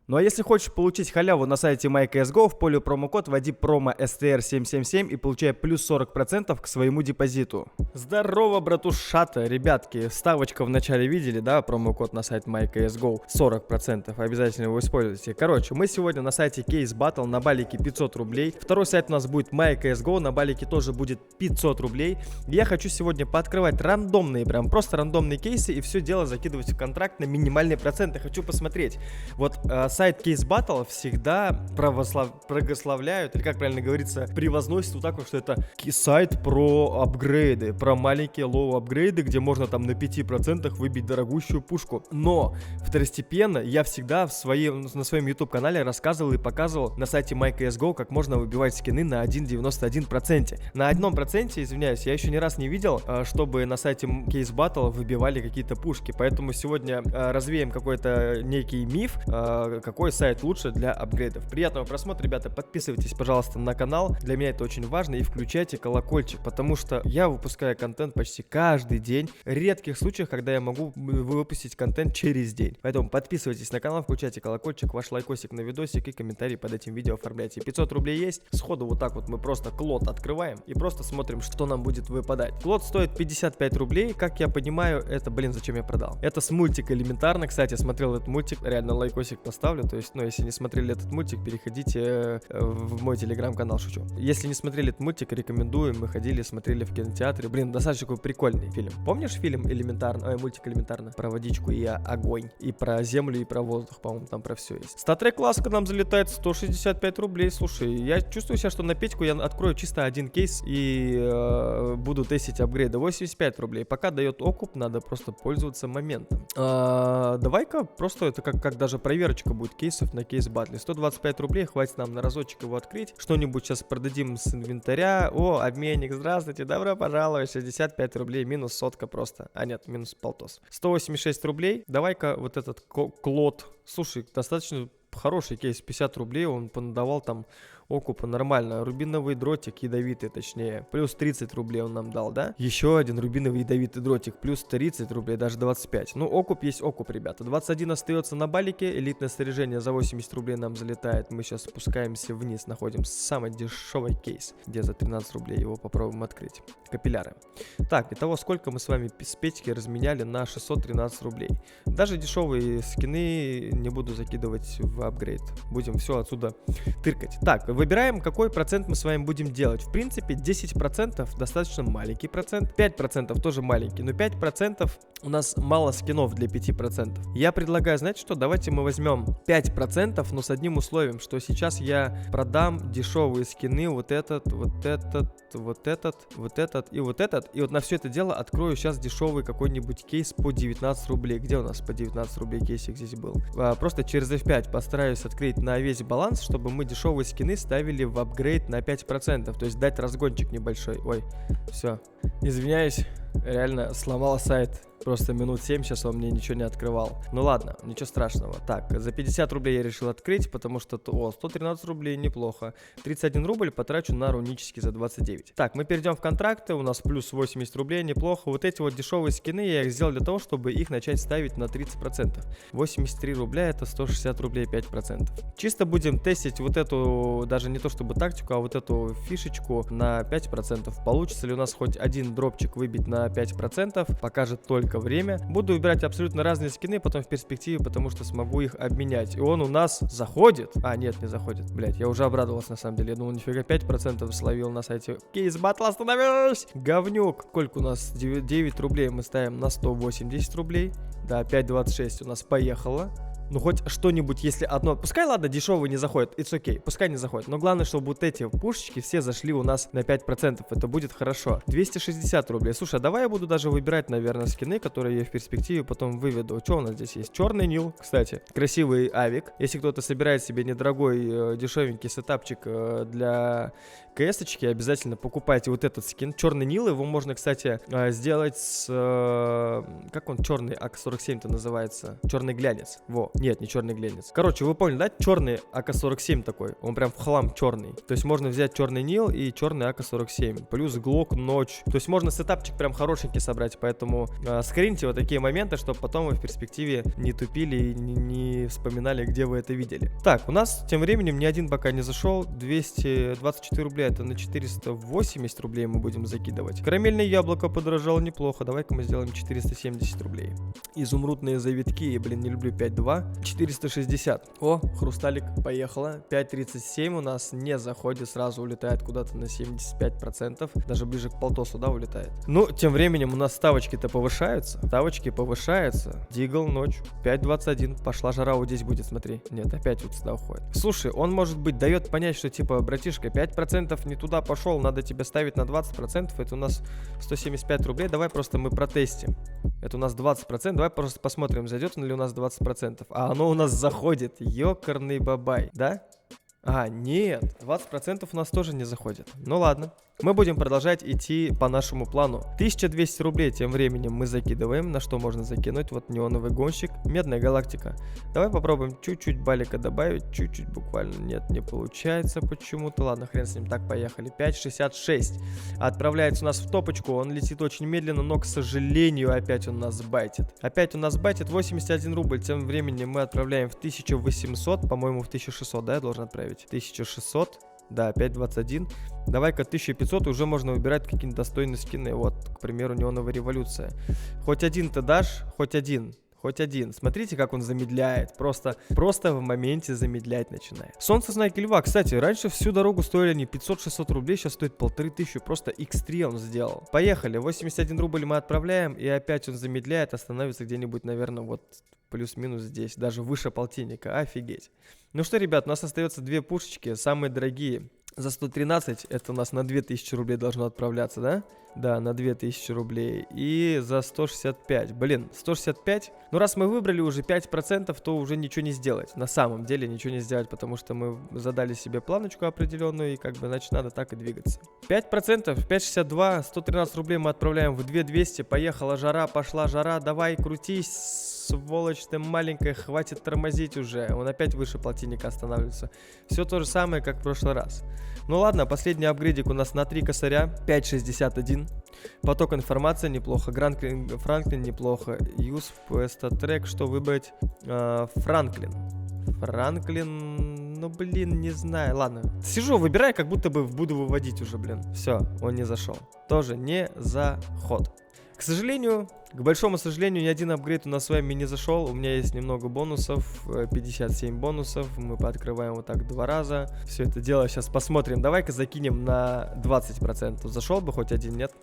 Ну а если хочешь получить халяву на сайте MyCSGO, в поле промокод вводи промо STR777 и получай плюс 40% к своему депозиту. Здорово, братушата, ребятки. Ставочка в начале видели, да? Промокод на сайт MyCSGO 40%. Обязательно его используйте. Короче, мы сегодня на сайте Case Battle на балике 500 рублей. Второй сайт у нас будет MyCSGO, на балике тоже будет 500 рублей. Я хочу сегодня пооткрывать рандомные, прям просто рандомные кейсы и все дело закидывать в контракт на минимальные проценты. Хочу посмотреть. Вот сайт Case Battle всегда прославляют, или как правильно говорится, превозносят вот так вот, что это сайт про апгрейды, про маленькие лоу апгрейды, где можно там на 5% выбить дорогущую пушку. Но второстепенно я всегда на своем YouTube канале рассказывал и показывал на сайте MyCSGO, как можно выбивать скины на 1,91%. На 1%, извиняюсь, я еще ни раз не видел, чтобы на сайте Case Battle выбивали какие-то пушки. Поэтому сегодня развеем какой-то некий миф, какой сайт лучше для апгрейдов. Приятного просмотра, ребята, подписывайтесь, пожалуйста, на канал, для меня это очень важно, и включайте колокольчик, потому что я выпускаю контент почти каждый день, в редких случаях, когда я могу выпустить контент через день. Поэтому подписывайтесь на канал, включайте колокольчик, ваш лайкосик на видосик и комментарий под этим видео оформляйте. 500 рублей есть, сходу вот так вот мы просто клот открываем и просто смотрим, что нам будет выпадать. Клот стоит 55 рублей, как я понимаю, это, зачем я продал? Это с мультика элементарно, кстати, смотрел этот мультик, реально лайкосик поставлю, то есть, если не смотрели этот мультик, переходите в мой телеграм-канал, шучу. Если не смотрели этот мультик, рекомендую, мы ходили, смотрели в кинотеатре, достаточно такой прикольный фильм. Помнишь фильм «Элементарно», мультик «Элементарно», про водичку и огонь, и про землю, и про воздух, по-моему, там про все есть. Статрек класска нам залетает 165 рублей, слушай, я чувствую себя, что на Петьку я открою чисто один кейс и буду тестить апгрейды. 85 рублей, пока дает окуп, надо просто пользоваться моментом. Давай-ка просто это как даже проверочка будет кейсов на кейс батле. 125 рублей, хватит нам на разочек его открыть. Что-нибудь сейчас продадим с инвентаря. О, обменник, здравствуйте, добро пожаловать. 65 рублей, минус сотка просто. А нет, минус полтос. 186 рублей. Давай-ка вот этот клот. Слушай, достаточно хороший кейс, 50 рублей. Он понадавал там окупа нормально. Рубиновый дротик, ядовитый точнее. Плюс 30 рублей он нам дал, да? Еще один рубиновый ядовитый дротик. Плюс 30 рублей, даже 25. Ну, окуп есть окуп, ребята. 21 остается на балике. Элитное снаряжение за 80 рублей нам залетает. Мы сейчас спускаемся вниз, находим самый дешевый кейс, где за 13 рублей его попробуем открыть. Капилляры. Так, итого сколько мы с вами с Петьки разменяли на 613 рублей. Даже дешевые скины не буду закидывать в апгрейд. Будем все отсюда тыркать. Так, выбираем, какой процент мы с вами будем делать. В принципе, 10% достаточно маленький процент. 5% тоже маленький. Но 5% у нас мало скинов для 5%. Я предлагаю, знаете что, давайте мы возьмем 5%, но с одним условием, что сейчас я продам дешевые скины, вот этот, вот этот, вот этот, вот этот и вот этот. И вот на все это дело открою сейчас дешевый какой-нибудь кейс по 19 рублей. Где у нас по 19 рублей кейсик здесь был? Просто через F5 постараюсь открыть на весь баланс, чтобы мы дешевые скины ставили в апгрейд на 5%. То есть дать разгончик небольшой. Ой, все. Извиняюсь, реально сломал сайт. Просто минут 7 сейчас он мне ничего не открывал. Ну ладно, ничего страшного. Так, за 50 рублей я решил открыть, потому что, 113 рублей неплохо. 31 рубль потрачу на рунический за 29. Так, мы перейдем в контракты, у нас плюс 80 рублей, неплохо. Вот эти вот дешевые скины я их сделал для того, чтобы их начать ставить на 30%. 83 рубля это 160 рублей 5%. Чисто будем тестить вот эту, даже не то чтобы тактику, а вот эту фишечку на 5%. Получится ли у нас хоть один дропчик выбить на 5%, покажет только время. Буду выбирать абсолютно разные скины потом в перспективе, потому что смогу их обменять. И он у нас заходит. А, нет, не заходит. Блять, я уже обрадовался на самом деле. Я думал, нифига 5% словил на сайте Case Battle. Остановись! Говнюк. Сколько у нас? 9 рублей мы ставим на 180 рублей. Да, 5,26 у нас поехало. Ну, хоть что-нибудь, если одно... Пускай, ладно, дешевый не заходит, it's okay, пускай не заходит. Но главное, чтобы вот эти пушечки все зашли у нас на 5%. Это будет хорошо. 260 рублей. Слушай, а давай я буду даже выбирать, наверное, скины, которые я в перспективе потом выведу. Что у нас здесь есть? Черный Нил, кстати. Красивый авик. Если кто-то собирает себе недорогой, дешевенький сетапчик для КС-очки, обязательно покупайте вот этот скин. Черный Нил, его можно, кстати, сделать с... Как он? Черный АК-47-то называется. Черный глянец. Во. Нет, не черный глянец. Короче, вы поняли, да? Черный АК-47 такой. Он прям в хлам черный. То есть можно взять черный Нил и черный АК-47. Плюс Глок ночь. То есть можно сетапчик прям хорошенький собрать. Поэтому скриньте вот такие моменты, чтобы потом вы в перспективе не тупили и не вспоминали, где вы это видели. Так, у нас тем временем ни один пока не зашел. 224 рубля. Это на 480 рублей мы будем закидывать. Карамельное яблоко подорожало неплохо. Давай-ка мы сделаем 470 рублей. Изумрудные завитки. Блин, не люблю 5.2. 460. О, хрусталик, поехала. 5.37 у нас не заходит. Сразу улетает куда-то на 75%. Даже ближе к полтосу, да, улетает. Ну, тем временем у нас ставочки-то повышаются. Ставочки повышаются. Дигл, ночь. 5.21. Пошла жара, вот здесь будет, смотри. Нет, опять вот сюда уходит. Слушай, он, может быть, дает понять, что типа, братишка, 5% не туда пошел, надо тебе ставить на 20%. Это у нас 175 рублей. Давай просто мы протестим. Это у нас 20%. Давай просто посмотрим, зайдет ли у нас 20%. А оно у нас заходит. Ёкарный бабай, да? А, нет, 20% у нас тоже не заходит. Ну ладно. Мы будем продолжать идти по нашему плану. 1200 рублей тем временем мы закидываем. На что можно закинуть? Вот неоновый гонщик. Медная галактика. Давай попробуем чуть-чуть балика добавить. Чуть-чуть буквально. Нет, не получается почему-то. Ладно, хрен с ним. Так, поехали. 5.66. Отправляется у нас в топочку. Он летит очень медленно, но, к сожалению, опять он нас байтит. Опять у нас байтит 81 рубль. Тем временем мы отправляем в 1800. По-моему, в 1600, да, я должен отправить? 1600. Да, 5.21. Давай-ка 1500, уже можно выбирать какие-нибудь достойные скины. Вот, к примеру, неоновая революция. Хоть один ты дашь, хоть один. Хоть один. Смотрите, как он замедляет. Просто в моменте замедлять начинает. Солнце знаки льва. Кстати, раньше всю дорогу стоили они 500-600 рублей, сейчас стоит 1500. Просто x3 он сделал. Поехали. 81 рубль мы отправляем, и опять он замедляет, остановится где-нибудь, наверное, вот плюс-минус здесь. Даже выше полтинника. Офигеть. Ну что, ребят, у нас остается две пушечки, самые дорогие. За 113 это у нас на 2000 рублей должно отправляться, да? Да, на 2000 рублей. И за 165. Блин, 165. Ну, раз мы выбрали уже 5%, то уже ничего не сделать. На самом деле ничего не сделать, потому что мы задали себе планочку определенную, и как бы, значит, надо так и двигаться. 5%, 5,62, 113 рублей мы отправляем в 2200. Поехала жара, пошла жара. Давай, крутись. Сволочь ты маленькая, хватит тормозить уже. Он опять выше полтинника останавливается. Все то же самое, как в прошлый раз. Ну ладно, последний апгрейдик у нас на 3 косаря. 5.61. Поток информации неплохо. Франклин неплохо. Use Статрек. Что выбрать? Франклин. Ну блин, не знаю. Ладно. Сижу, выбираю, как будто бы буду выводить уже, блин. Все, он не зашел. Тоже не заход. К сожалению, к большому сожалению, ни один апгрейд у нас с вами не зашел. У меня есть немного бонусов, 57 бонусов. Мы пооткрываем вот так 2 раза. Все это дело сейчас посмотрим. Давай-ка закинем на 20%. Зашел бы хоть один, нет?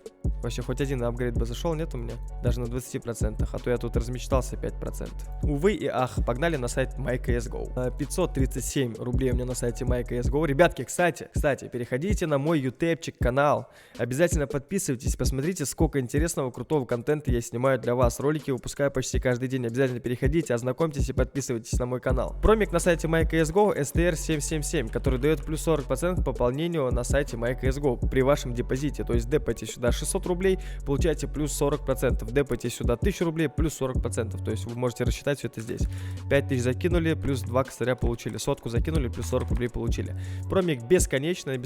Вообще хоть один апгрейд бы зашел, нет у меня? Даже на 20%. А то я тут размечтался 5%. Увы и ах, погнали на сайт MyCSGO. 537 рублей у меня на сайте MyCSGO. Ребятки, кстати, переходите на мой ютубчик канал. Обязательно подписывайтесь, посмотрите, сколько интересного, крутого контента я снимаю для вас. Ролики выпускаю почти каждый день. Обязательно переходите, ознакомьтесь и подписывайтесь на мой канал. Промик на сайте MyCSGO STR777, который дает плюс 40% к пополнению на сайте MyCSGO при вашем депозите. То есть депайте сюда 600 рублей, получаете плюс 40%. Депайте сюда 1000 рублей, плюс 40%. То есть вы можете рассчитать все это здесь. 5000 закинули, плюс 2 косаря получили. Сотку закинули, плюс 40 рублей получили. Промик бесконечное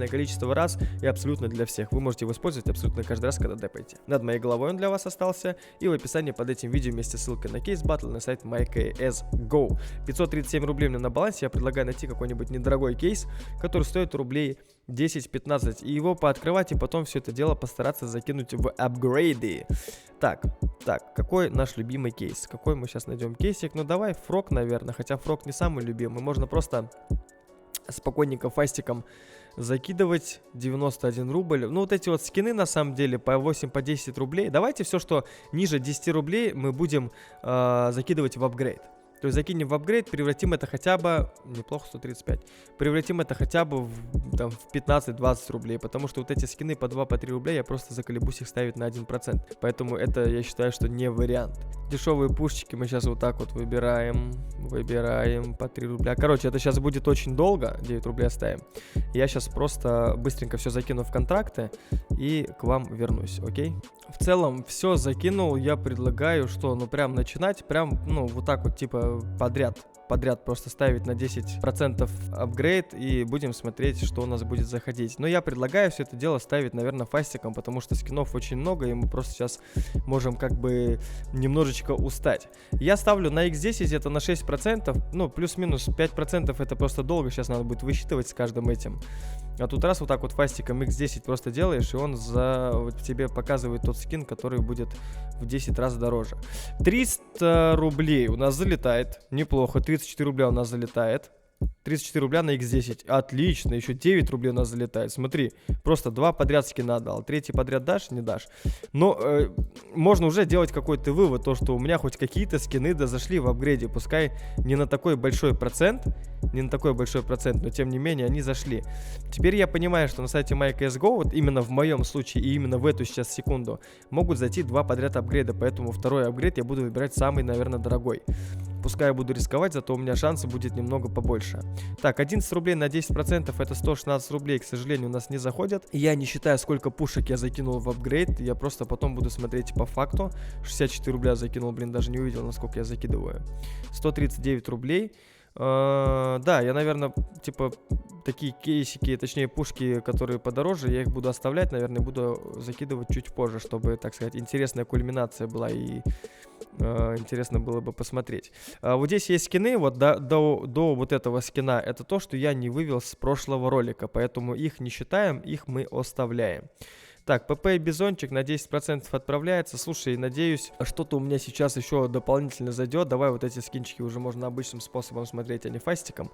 количество раз и абсолютно для всех. Вы можете его использовать абсолютно каждый раз, когда депаете. Над моей головой он для вас остался. И в описании под этим видео вместе с ссылкой на кейс батл на сайт MyCSGO. 537 рублей у меня на балансе. Я предлагаю найти какой-нибудь недорогой кейс, который стоит рублей 10-15, и его пооткрывать, и потом все это дело постараться закинуть в апгрейды. Так, какой наш любимый кейс? Какой мы сейчас найдем кейсик? Ну давай фрог, наверное, хотя фрог не самый любимый. Можно просто спокойненько фастиком закидывать 91 рубль. Ну вот эти вот скины на самом деле по 8, по 10 рублей. Давайте все, что ниже 10 рублей, мы будем закидывать в апгрейд. То есть закинем в апгрейд, превратим это хотя бы, неплохо, 135, превратим это хотя бы в 15-20 рублей, потому что вот эти скины по 2-3 рубля я просто заколебусь их ставить на 1%, поэтому это я считаю, что не вариант. Дешевые пушечки мы сейчас вот так вот выбираем по 3 рубля. Короче, это сейчас будет очень долго, 9 рублей оставим. Я сейчас просто быстренько все закину в контракты и к вам вернусь, окей? В целом все закинул, я предлагаю, что, ну прям начинать, прям, ну вот так вот типа подряд просто ставить на 10% апгрейд и будем смотреть, что у нас будет заходить. Но я предлагаю все это дело ставить, наверное, фастиком, потому что скинов очень много, и мы просто сейчас можем как бы немножечко устать. Я ставлю на x10 это на 6%, ну, плюс-минус 5% это просто долго, сейчас надо будет высчитывать с каждым этим. А тут раз вот так вот фастиком x10 просто делаешь, и он вот тебе показывает тот скин, который будет в 10 раз дороже. 300 рублей у нас залетает, неплохо, 34 рубля у нас залетает. 34 рубля на x10, отлично, еще 9 рублей у нас залетает, смотри, просто 2 подряд скина дал, 3 подряд дашь, не дашь. Но можно уже делать какой-то вывод, то что у меня хоть какие-то скины зашли в апгрейде, пускай не на такой большой процент, но тем не менее они зашли. Теперь я понимаю, что на сайте MyCSGO, вот именно в моем случае и именно в эту сейчас секунду, могут зайти 2 подряд апгрейда, поэтому второй апгрейд я буду выбирать самый, наверное, дорогой. Пускай я буду рисковать, зато у меня шансы будет немного побольше. Так, 11 рублей на 10% это 116 рублей, к сожалению, у нас не заходят. Я не считаю, сколько пушек я закинул в апгрейд, я просто потом буду смотреть по факту. 64 рубля закинул, блин, даже не увидел, насколько я закидываю. 139 рублей. Да, я, наверное, типа такие кейсики, точнее пушки, которые подороже, я их буду оставлять, наверное, буду закидывать чуть позже, чтобы, так сказать, интересная кульминация была и интересно было бы посмотреть. Вот здесь есть скины, вот до вот этого скина, это то, что я не вывел с прошлого ролика, поэтому их не считаем, их мы оставляем. Так, ПП и Бизончик на 10% отправляется. Слушай, надеюсь, что-то у меня сейчас еще дополнительно зайдет. Давай вот эти скинчики уже можно обычным способом смотреть, а не фастиком.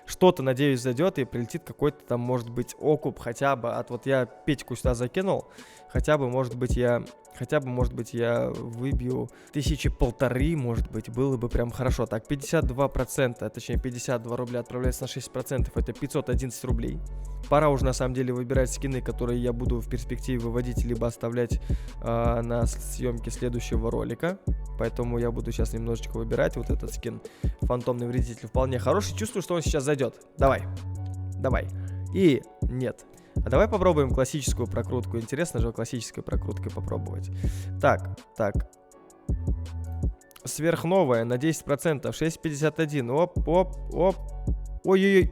Что-то, надеюсь, зайдет и прилетит какой-то там, может быть, окуп хотя бы. От вот я Петьку сюда закинул. Хотя бы, может быть, я выбью 1500, может быть, было бы прям хорошо. Так, 52%, точнее 52 рубля отправляется на 6%, это 511 рублей. Пора уже, на самом деле, выбирать скины, которые я буду в перспективе выводить, либо оставлять на съемке следующего ролика. Поэтому я буду сейчас немножечко выбирать вот этот скин. Фантомный вредитель вполне хороший. Чувствую, что он сейчас зайдет. Давай. И нет. А давай попробуем классическую прокрутку. Интересно же классической прокруткой попробовать. Так. Сверхновая на 10%. 6,51. Оп. Ой-ой-ой.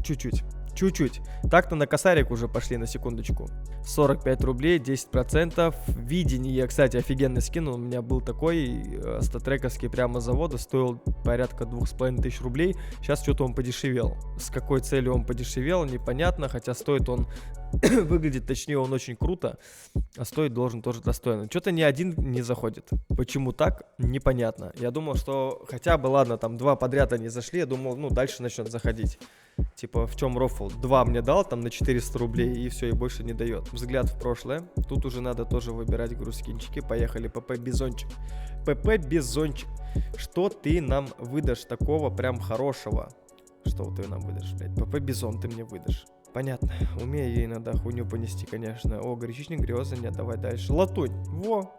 Чуть-чуть. Так-то на косарик уже пошли, на секундочку. 45 рублей, 10%. Видение, я, кстати, офигенный скин. У меня был такой статрековский прямо с завода. Стоил порядка 2500 рублей. Сейчас что-то он подешевел. С какой целью он подешевел, непонятно. Хотя стоит он... Выглядит, точнее, он очень круто. А стоить должен тоже достойно. Что-то ни один не заходит. Почему так? Непонятно. Я думал, что хотя бы, ладно, там 2 подряд они зашли. Я думал, ну, дальше начнет заходить. Типа, в чем рофл? 2 мне дал там на 400 рублей, и все, и больше не дает. Взгляд в прошлое. Тут уже надо тоже выбирать грузкинчики. Поехали, ПП Бизончик. ПП Бизончик. Что ты нам выдашь такого прям хорошего? Что ты нам выдашь, блядь? ПП Бизон ты мне выдашь. Понятно. Умею ей иногда хуйню понести, конечно. О, горячичник, грезы, нет, давай дальше. Латунь.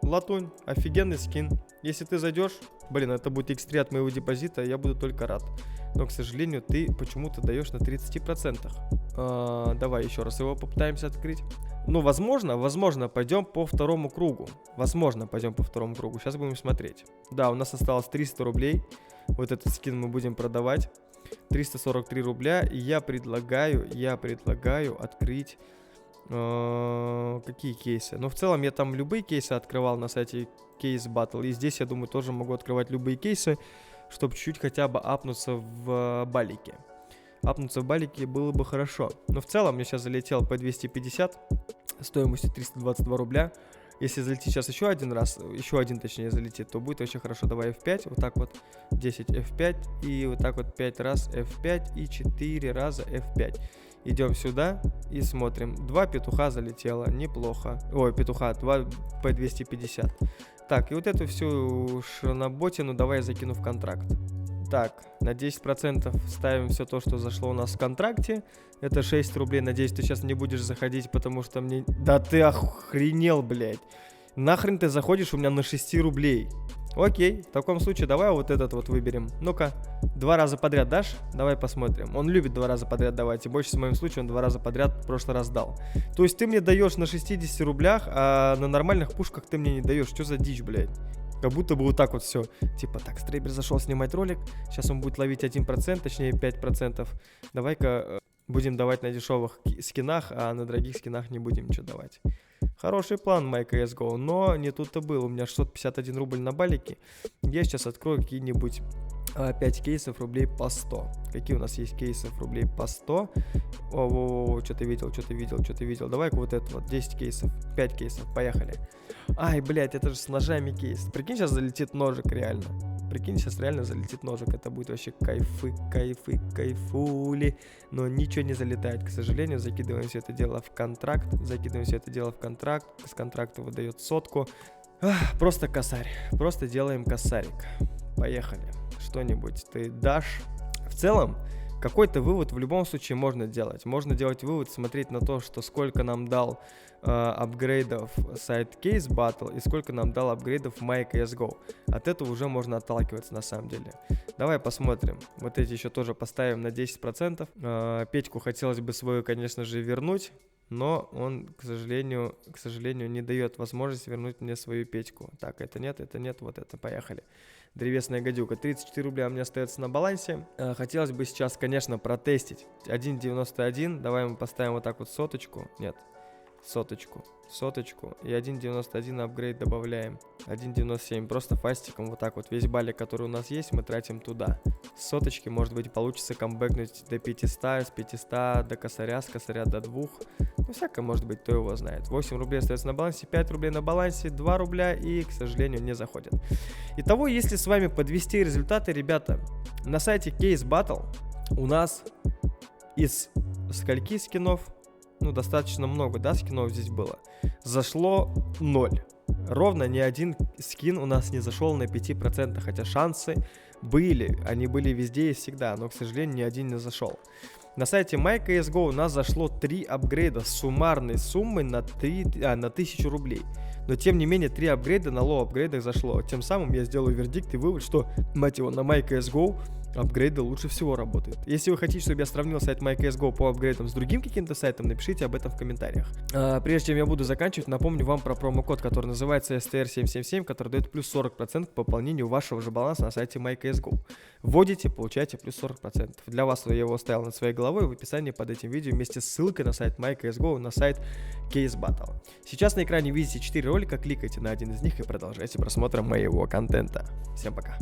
Латунь. Офигенный скин. Если ты зайдешь, блин, это будет x3 от моего депозита, я буду только рад. Но, к сожалению, ты почему-то даешь на 30%. Давай еще раз его попытаемся открыть. Ну, возможно, пойдем по второму кругу. Сейчас будем смотреть. Да, у нас осталось 300 рублей. Вот этот скин мы будем продавать. 343 рубля. И я предлагаю открыть какие кейсы. Но в целом я там любые кейсы открывал на сайте Case Battle. И здесь, я думаю, тоже могу открывать любые кейсы, чтобы чуть-чуть хотя бы апнуться в балике. Апнуться в балике было бы хорошо. Но в целом мне сейчас залетел по 250 стоимостью 322 рубля. Если залетит сейчас еще один точнее залетит, то будет вообще хорошо. Давай F5, вот так вот 10 F5 и вот так вот 5 раз F5 и 4 раза F5. Идем сюда и смотрим. 2 петуха залетело, неплохо. Ой, петуха, 2 P250. Так, и вот эту всю шраноботину давай я закину в контракт. Так, на 10% ставим все то, что зашло у нас в контракте. Это 6 рублей. Надеюсь, ты сейчас не будешь заходить, потому что мне... Да ты охренел, блядь. Нахрен ты заходишь у меня на 6 рублей? Окей, в таком случае давай вот этот вот выберем. Ну-ка, 2 раза подряд дашь? Давай посмотрим. Он любит 2 раза подряд давать. И больше в моем случае он 2 раза подряд в прошлый раз дал. То есть ты мне даешь на 60 рублях, а на нормальных пушках ты мне не даешь. Что за дичь, блядь? Как будто бы вот так вот все. Типа, так, Стрейбер зашел снимать ролик, сейчас он будет ловить 1%, точнее 5%. Давай-ка будем давать на дешевых скинах, а на дорогих скинах не будем ничего давать. Хороший план, MyCSGO, но не тут-то было. У меня 651 рубль на балике. Я сейчас открою какие-нибудь 5 кейсов рублей по 100. Какие у нас есть кейсов рублей по 100? О, что-то видел. Давай-ка вот это вот, 10 кейсов, 5 кейсов, поехали. Ай, блядь, это же с ножами кейс. Прикинь, сейчас залетит ножик реально. Прикинь, сейчас реально залетит ножик. Это будет вообще кайфули. Но ничего не залетает, к сожалению. Закидываем все это дело в контракт. С контракта выдает сотку. Просто косарь. Просто делаем косарик. Поехали. Что-нибудь ты дашь. В целом, какой-то вывод в любом случае можно делать. Можно делать вывод, смотреть на то, что сколько нам дал апгрейдов сайт Case Battle и сколько нам дал апгрейдов MyCSGO. От этого уже можно отталкиваться на самом деле. Давай посмотрим. Вот эти еще тоже поставим на 10%. Петьку хотелось бы свою, конечно же, вернуть, но он, к сожалению, не дает возможности вернуть мне свою Петьку. Так, это нет, вот это, поехали. Древесная гадюка. 34 рубля у меня остается на балансе. Хотелось бы сейчас, конечно, протестить 1.91. Давай мы поставим вот так вот соточку. Нет, соточку. И 1.91 апгрейд добавляем. 1.97. Просто фастиком вот так вот. Весь балик, который у нас есть, мы тратим туда. С соточки, может быть, получится камбэкнуть до 500, с 500 до косаря, с косаря до 2. Ну, всякое может быть, кто его знает. 8 рублей остается на балансе, 5 рублей на балансе, 2 рубля и, к сожалению, не заходят. Итого, если с вами подвести результаты, ребята, на сайте Case Battle у нас из скольки скинов, ну, достаточно много, да, скинов здесь было, зашло 0. Ровно ни один скин у нас не зашел на 5%, хотя шансы были, они были везде и всегда, но, к сожалению, ни один не зашел. На сайте MyCSGO у нас зашло 3 апгрейда с суммарной суммой на 1000 рублей. Но, тем не менее, 3 апгрейда на лоу-апгрейдах зашло. Тем самым я сделаю вердикт и вывод, что, мать его, на MyCSGO апгрейды лучше всего работают. Если вы хотите, чтобы я сравнил сайт MyCSGO по апгрейдам с другим каким-то сайтом, напишите об этом в комментариях. Прежде чем я буду заканчивать, напомню вам про промокод, который называется STR777, который дает плюс 40% к пополнению вашего же баланса на сайте MyCSGO. Вводите, получаете плюс 40%. Для вас я его оставил над своей головой в описании под этим видео вместе с ссылкой на сайт MyCSGO, на сайт Case Battle. Сейчас на экране видите 4 ролика, кликайте на один из них и продолжайте просмотр моего контента. Всем пока.